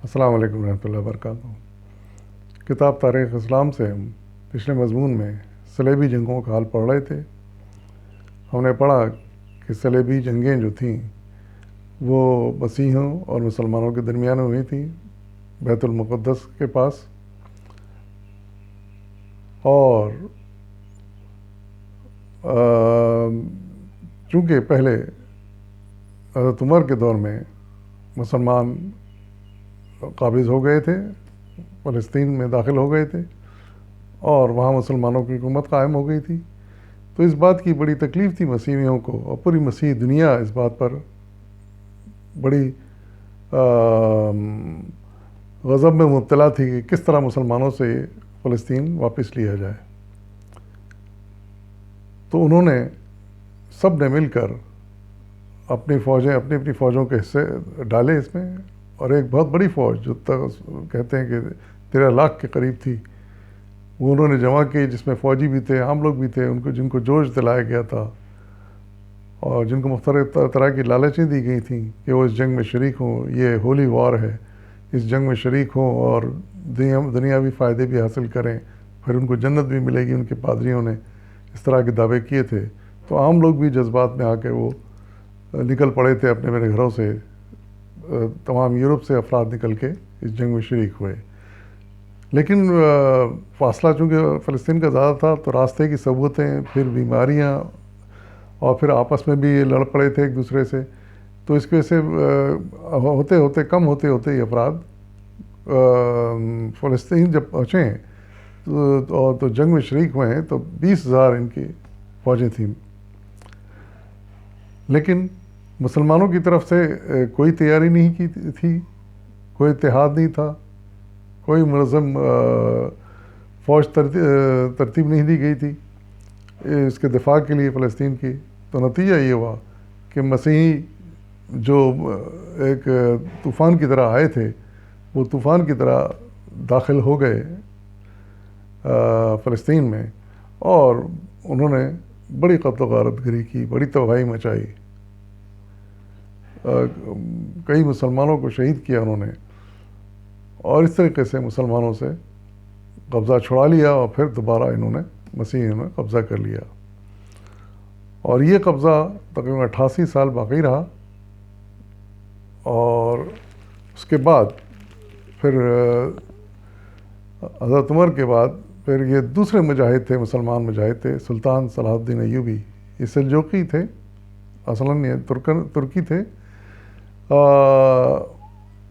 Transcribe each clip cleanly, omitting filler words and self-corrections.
السلام علیکم ورحمۃ اللہ وبرکاتہ۔ کتاب تاریخ اسلام سے ہم پچھلے مضمون میں صلیبی جنگوں کا حال پڑھ رہے تھے۔ ہم نے پڑھا کہ صلیبی جنگیں جو تھیں وہ مسیحیوں اور مسلمانوں کے درمیان ہوئی تھیں بیت المقدس کے پاس، اور چونکہ پہلے حضرت عمر کے دور میں مسلمان قابض ہو گئے تھے، فلسطین میں داخل ہو گئے تھے اور وہاں مسلمانوں کی حکومت قائم ہو گئی تھی، تو اس بات کی بڑی تکلیف تھی مسیحیوں کو، اور پوری مسیحی دنیا اس بات پر بڑی غضب میں مبتلا تھی کہ کس طرح مسلمانوں سے فلسطین واپس لیا جائے۔ تو انہوں نے سب نے مل کر اپنی اپنی فوجوں کے حصے ڈالے اس میں، اور ایک بہت بڑی فوج جو کہتے ہیں کہ 13 لاکھ کے قریب تھی، وہ انہوں نے جمع کی، جس میں فوجی بھی تھے، عام لوگ بھی تھے، جن کو جوش دلایا گیا تھا اور جن کو مختلف طرح کی لالچیں دی گئی تھیں کہ وہ اس جنگ میں شریک ہوں، یہ ہولی وار ہے، اس جنگ میں شریک ہوں اور دنیاوی فائدے بھی حاصل کریں، پھر ان کو جنت بھی ملے گی۔ ان کے پادریوں نے اس طرح کے دعوے کیے تھے، تو عام لوگ بھی جذبات میں آ کے وہ نکل پڑے تھے اپنے میرے گھروں سے، تمام یورپ سے افراد نکل کے اس جنگ میں شریک ہوئے۔ لیکن فاصلہ چونکہ فلسطین کا زیادہ تھا، تو راستے کی صعوبتیں، پھر بیماریاں، اور پھر آپس میں بھی لڑ پڑے تھے ایک دوسرے سے، تو اس کی وجہ سے ہوتے ہوتے کم ہوتے ہوتے یہ افراد فلسطین جب پہنچے تو جنگ میں شریک ہوئے ہیں، تو 20,000 ان کی فوجیں تھیں۔ لیکن مسلمانوں کی طرف سے کوئی تیاری نہیں کی تھی، کوئی اتحاد نہیں تھا، کوئی منظم فوج ترتیب نہیں دی گئی تھی اس کے دفاع کے لیے فلسطین کی۔ تو نتیجہ یہ ہوا کہ مسیحی جو ایک طوفان کی طرح آئے تھے، وہ طوفان کی طرح داخل ہو گئے فلسطین میں، اور انہوں نے بڑی قتل و غارت گری کی، بڑی تباہی مچائی، کئی مسلمانوں کو شہید کیا انہوں نے، اور اس طریقے سے مسلمانوں سے قبضہ چھڑا لیا، اور پھر دوبارہ انہوں نے مسیحیوں نے قبضہ کر لیا، اور یہ قبضہ تقریباً 88 سال باقی رہا۔ اور اس کے بعد پھر حضرت عمر کے بعد پھر یہ دوسرے مجاہد تھے، مسلمان مجاہد تھے، سلطان صلاح الدین ایوبی، یہ سلجوقی تھے، اصلاً یہ ترکی تھے۔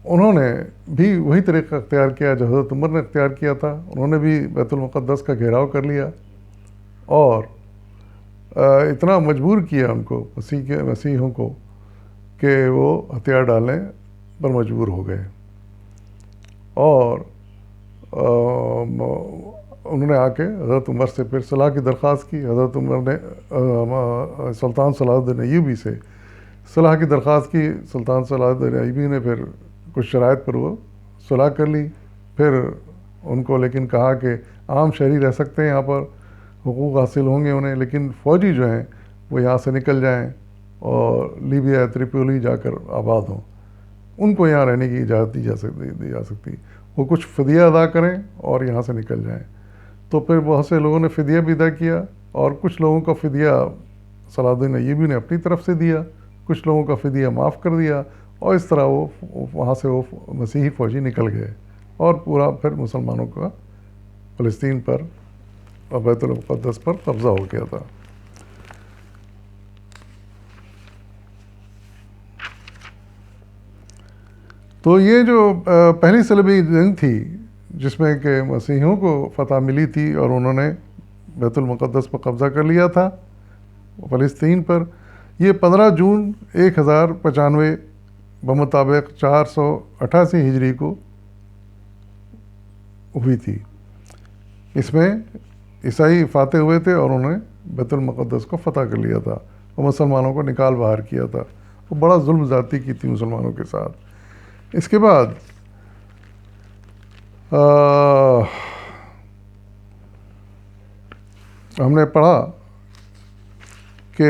انہوں نے بھی وہی طریقہ اختیار کیا جو حضرت عمر نے اختیار کیا تھا، انہوں نے بھی بیت المقدس کا گھیراؤ کر لیا، اور اتنا مجبور کیا ان کو، مسیحیوں کو، کہ وہ ہتھیار ڈالنے پر مجبور ہو گئے، اور انہوں نے آ کے حضرت عمر سے پھر صلاح کی درخواست کی۔ حضرت عمر نے سلطان صلاح الدین ایوبی سے صلاح کی درخواست کی، سلطان صلاح الدین ایوبی نے پھر کچھ شرائط پر وہ صلاح کر لی، پھر ان کو لیکن کہا کہ عام شہری رہ سکتے ہیں یہاں پر، حقوق حاصل ہوں گے انہیں، لیکن فوجی جو ہیں وہ یہاں سے نکل جائیں اور لیبیا، تریپولی جا کر آباد ہوں، ان کو یہاں رہنے کی اجازت دی جا سکتی، وہ کچھ فدیہ ادا کریں اور یہاں سے نکل جائیں۔ تو پھر بہت سے لوگوں نے فدیہ بھی ادا کیا، اور کچھ لوگوں کا فدیہ صلاح الدین ایوبی نے اپنی طرف سے دیا، کچھ لوگوں کا فدیہ معاف کر دیا، اور اس طرح وہ وہاں سے وہ مسیحی فوجی نکل گئے، اور پورا پھر مسلمانوں کا فلسطین پر اور بیت المقدس پر قبضہ ہو گیا تھا۔ تو یہ جو پہلی صلیبی جنگ تھی جس میں کہ مسیحیوں کو فتح ملی تھی اور انہوں نے بیت المقدس پر قبضہ کر لیا تھا فلسطین پر، یہ 15 جون 1095 بمطابق 488 ہجری کو ہوئی تھی۔ اس میں عیسائی فاتح ہوئے تھے اور انہوں نے بیت المقدس کو فتح کر لیا تھا اور مسلمانوں کو نکال باہر کیا تھا، وہ بڑا ظلم زیادتی کی تھی مسلمانوں کے ساتھ۔ اس کے بعد ہم نے پڑھا کہ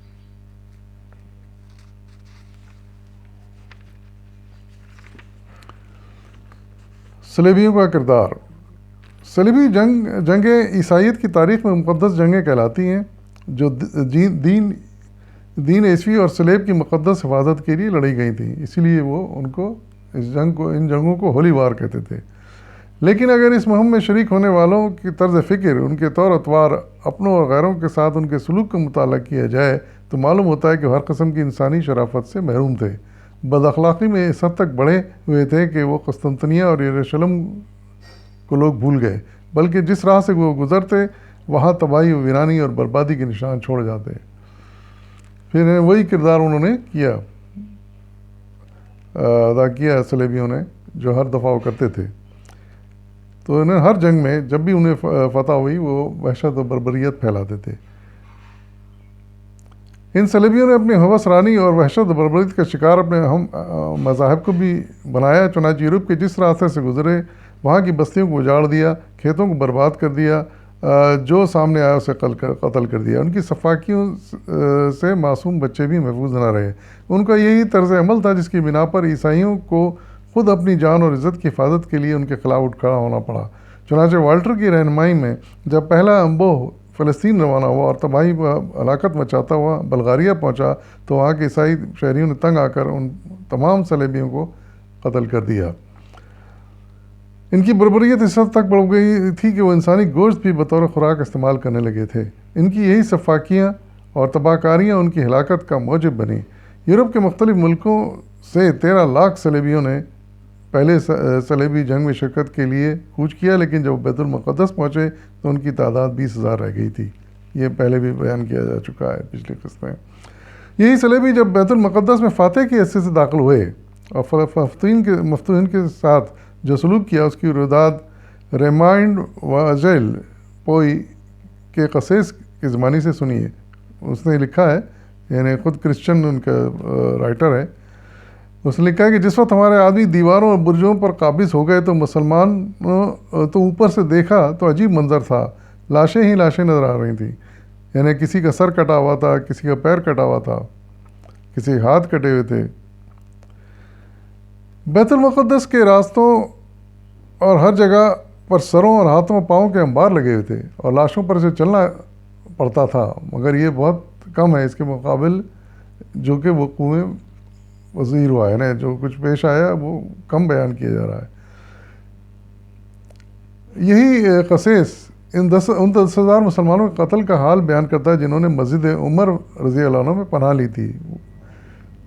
صلیبیوں کا کردار. صلیبی جنگیں عیسائیت کی تاریخ میں مقدس جنگیں کہلاتی ہیں جو دین عیسوی اور صلیب کی مقدس حفاظت کے لیے لڑی گئی تھیں. اسی لیے وہ ان جنگوں کو ہولی وار کہتے تھے. لیکن اگر اس مہم میں شریک ہونے والوں کی طرز فکر، ان کے طور اطوار، اپنوں اور غیروں کے ساتھ ان کے سلوک کا مطالعہ کیا جائے تو معلوم ہوتا ہے کہ ہر قسم کی انسانی شرافت سے محروم تھے. بد اخلاقی میں اس حد تک بڑھے ہوئے تھے کہ وہ قسطنطنیہ اور یروشلم کو لوگ بھول گئے، بلکہ جس راہ سے وہ گزرتے وہاں تباہی و ویرانی اور بربادی کے نشان چھوڑ جاتے. پھر وہی کردار انہوں نے ادا کیا صلیبیوں نے جو ہر دفعہ وہ کرتے تھے. تو انہیں ہر جنگ میں جب بھی انہیں فتح ہوئی وہ وحشت و بربریت پھیلاتے تھے. ان صلیبیوں نے اپنی ہوس رانی اور وحشت و بربریت کا شکار اپنے ہم مذاہب کو بھی بنایا. چنانچہ یورپ کے جس راستے سے گزرے وہاں کی بستیوں کو اجاڑ دیا، کھیتوں کو برباد کر دیا، جو سامنے آیا اسے قتل کر دیا. ان کی سفاکیوں سے معصوم بچے بھی محفوظ نہ رہے. ان کا یہی طرز عمل تھا جس کی بنا پر عیسائیوں کو خود اپنی جان اور عزت کی حفاظت کے لیے ان کے خلاف اٹھ کھڑا ہونا پڑا. چنانچہ والٹر کی رہنمائی میں جب پہلا امبو فلسطین روانہ ہوا اور تباہی و ہلاکت مچاتا ہوا بلغاریہ پہنچا تو وہاں کے عیسائی شہریوں نے تنگ آ کر ان تمام صلیبیوں کو قتل کر دیا. ان کی بربریت اس حد تک بڑھ گئی تھی کہ وہ انسانی گوشت بھی بطور خوراک استعمال کرنے لگے تھے. ان کی یہی سفاکیاں اور تباہ کاریاں ان کی ہلاکت کا موجب بنی. یورپ کے مختلف ملکوں سے 13 لاکھ صلیبیوں نے پہلے صلیبی جنگ میں شرکت کے لیے کوچ کیا، لیکن جب بیت المقدس پہنچے تو ان کی تعداد 20,000 رہ گئی تھی. یہ پہلے بھی بیان کیا جا چکا ہے پچھلی قسط میں. یہی صلیبی جب بیت المقدس میں فاتح کی حیثیت سے داخل ہوئے اور مفتوحین کے ساتھ جو سلوک کیا اس کی روداد ریمائنڈ واجل پوئی کے قصیص کی زبانی سے سنیے. اس نے لکھا ہے، یعنی خود کرسچن ان کا رائٹر ہے. اس نے لکھا ہے کہ جس وقت ہمارے آدمی دیواروں اور برجوں پر قابض ہو گئے تو مسلمان تو اوپر سے دیکھا تو عجیب منظر تھا. لاشیں ہی لاشیں نظر آ رہی تھیں. یعنی کسی کا سر کٹا ہوا تھا، کسی کا پیر کٹا ہوا تھا، کسی ہاتھ کٹے ہوئے تھے. بیت المقدس کے راستوں اور ہر جگہ پر سروں اور ہاتھوں اور پاؤں کے انبار لگے ہوئے تھے اور لاشوں پر سے چلنا پڑتا تھا، مگر یہ بہت کم ہے اس کے مقابل جو کہ وقوع وزیر ہوا ہے. نا جو کچھ پیش آیا وہ کم بیان کیا جا رہا ہے. یہی قصیص ان 10,000 مسلمانوں کے قتل کا حال بیان کرتا ہے جنہوں نے مسجد عمر رضی اللہ عنہ میں پناہ لی تھی.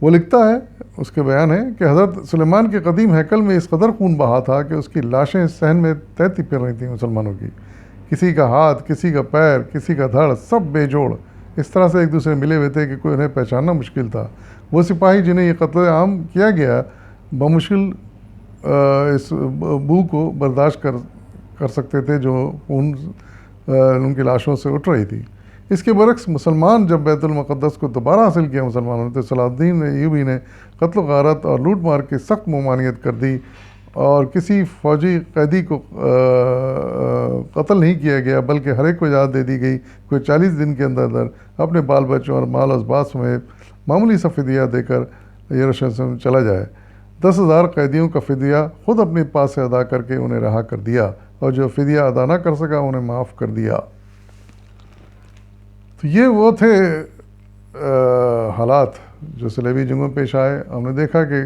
وہ لکھتا ہے، اس کے بیان ہے کہ حضرت سلیمان کے قدیم ہیکل میں اس قدر خون بہا تھا کہ اس کی لاشیں صحن میں تہتی پھر رہی تھیں مسلمانوں کی. کسی کا ہاتھ، کسی کا پیر، کسی کا دھڑ، سب بے جوڑ اس طرح سے ایک دوسرے ملے ہوئے تھے کہ کوئی انہیں پہچاننا مشکل تھا. وہ سپاہی جنہیں یہ قتل عام کیا گیا بمشکل اس بو کو برداشت کر سکتے تھے جو خون ان کی لاشوں سے اٹھ رہی تھی. اس کے برعکس مسلمان جب بیت المقدس کو دوبارہ حاصل کیا مسلمانوں نے تو صلاح الدین ایوبی نے قتل و غارت اور لوٹ مار کی سخت ممانعت کر دی اور کسی فوجی قیدی کو قتل نہیں کیا گیا بلکہ ہر ایک کو اجازت دے دی گئی کوئی 40 دن کے اندر اپنے بال بچوں اور مال اسباب سمیت معمولی سا فدیہ دے کر یروشلم چلا جائے. 10,000 قیدیوں کا فدیہ خود اپنے پاس سے ادا کر کے انہیں رہا کر دیا اور جو فدیہ ادا نہ کر سکا انہیں معاف کر دیا. تو یہ وہ تھے حالات جو صلیبی جنگوں میں پیش آئے. ہم نے دیکھا کہ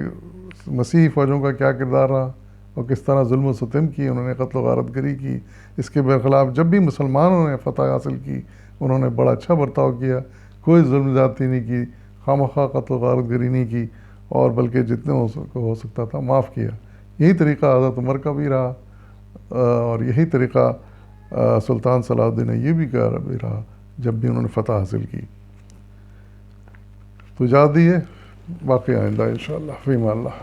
مسیحی فوجوں کا کیا کردار رہا اور کس طرح ظلم و ستم کی، انہوں نے قتل و غارت گری کی. اس کے برخلاف جب بھی مسلمانوں نے فتح حاصل کی انہوں نے بڑا اچھا برتاؤ کیا، کوئی ظلم زیادتی نہیں کی، خواہ قتل و غارت گری نہیں کی اور بلکہ جتنے ہو سکتا تھا معاف کیا. یہی طریقہ حضرت عمر کا بھی رہا اور یہی طریقہ سلطان صلاح الدین ایوبی کا بھی رہا جب بھی انہوں نے فتح حاصل کی. تو اجازت دیے، باقی آئندہ انشاءاللہ فی امان اللہ.